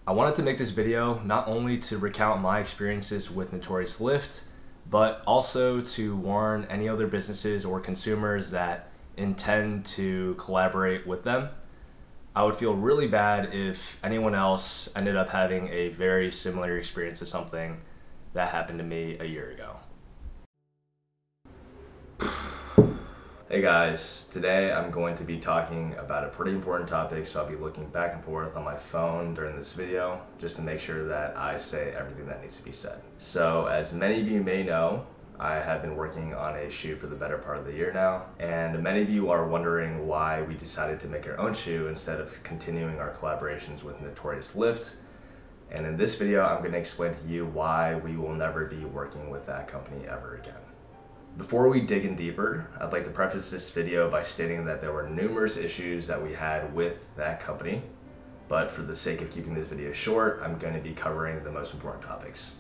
I wanted to make this video not only to recount my experiences with Notorious Lift, but also to warn any other businesses or consumers that intend to collaborate with them. I would feel really bad if anyone else ended up having a very similar experience to something that happened to me a year ago. Hey guys, today I'm going to be talking about a pretty important topic, so I'll be looking back and forth on my phone during this video just to make sure that I say everything that needs to be said. So as many of you may know, I have been working on a shoe for the better part of the year now, and many of you are wondering why we decided to make our own shoe instead of continuing our collaborations with Notorious Lift. And in this video, I'm going to explain to you why we will never be working with that company ever again. Before we dig in deeper, I'd like to preface this video by stating that there were numerous issues that we had with that company, but for the sake of keeping this video short, I'm going to be covering the most important topics.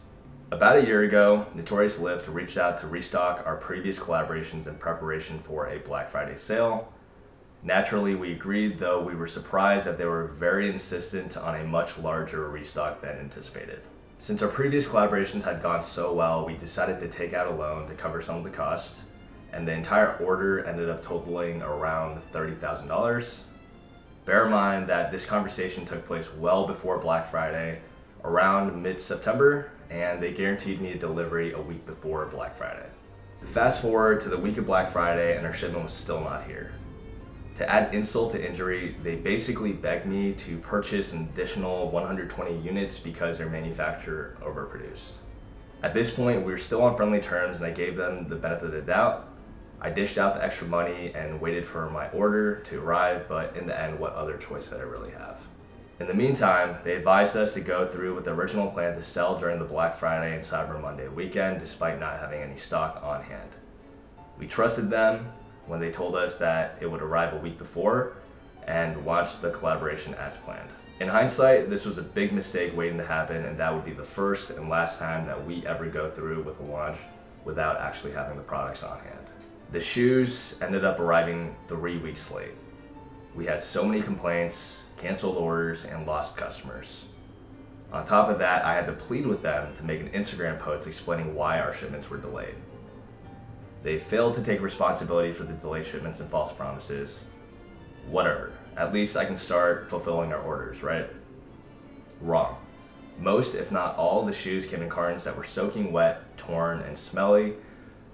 About a year ago, Notorious Lift reached out to restock our previous collaborations in preparation for a Black Friday sale. Naturally, we agreed, though we were surprised that they were very insistent on a much larger restock than anticipated. Since our previous collaborations had gone so well, we decided to take out a loan to cover some of the cost, and the entire order ended up totaling around $30,000. Bear in mind that this conversation took place well before Black Friday, around mid-September, and they guaranteed me a delivery a week before Black Friday. Fast forward to the week of Black Friday and our shipment was still not here. To add insult to injury, they basically begged me to purchase an additional 120 units because their manufacturer overproduced. At this point, we were still on friendly terms and I gave them the benefit of the doubt. I dished out the extra money and waited for my order to arrive, but in the end, what other choice did I really have? In the meantime, they advised us to go through with the original plan to sell during the Black Friday and Cyber Monday weekend despite not having any stock on hand. We trusted them when they told us that it would arrive a week before and launched the collaboration as planned. In hindsight, this was a big mistake waiting to happen, and that would be the first and last time that we ever go through with a launch without actually having the products on hand. The shoes ended up arriving 3 weeks late. We had so many complaints, canceled orders, and lost customers. On top of that, I had to plead with them to make an Instagram post explaining why our shipments were delayed. They failed to take responsibility for the delayed shipments and false promises. Whatever, at least I can start fulfilling our orders, right? Wrong. Most, if not all, of the shoes came in cartons that were soaking wet, torn, and smelly.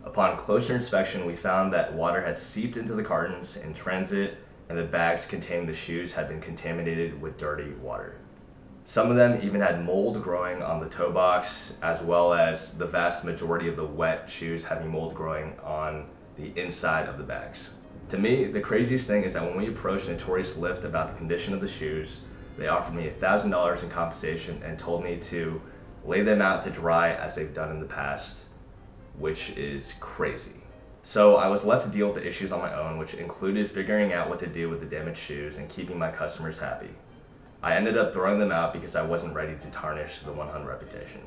Upon closer inspection, we found that water had seeped into the cartons in transit, and the bags containing the shoes had been contaminated with dirty water. Some of them even had mold growing on the toe box, as well as the vast majority of the wet shoes having mold growing on the inside of the bags. To me, the craziest thing is that when we approached Notorious Lift about the condition of the shoes, they offered me $1,000 in compensation and told me to lay them out to dry as they've done in the past, which is crazy. So I was left to deal with the issues on my own, which included figuring out what to do with the damaged shoes and keeping my customers happy. I ended up throwing them out because I wasn't ready to tarnish the 100 reputation.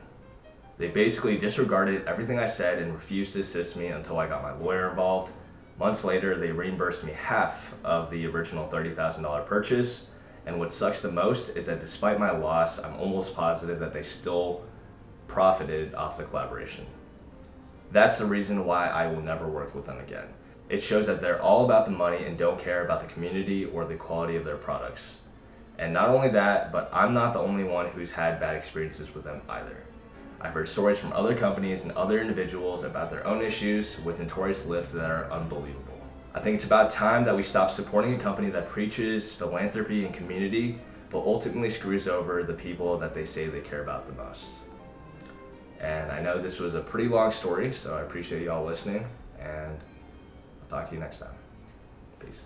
They basically disregarded everything I said and refused to assist me until I got my lawyer involved. Months later, they reimbursed me half of the original $30,000 purchase, and what sucks the most is that despite my loss, I'm almost positive that they still profited off the collaboration. That's the reason why I will never work with them again. It shows that they're all about the money and don't care about the community or the quality of their products. And not only that, but I'm not the only one who's had bad experiences with them either. I've heard stories from other companies and other individuals about their own issues with Notorious Lift that are unbelievable. I think it's about time that we stop supporting a company that preaches philanthropy and community, but ultimately screws over the people that they say they care about the most. And I know this was a pretty long story, so I appreciate you all listening, and I'll talk to you next time. Peace.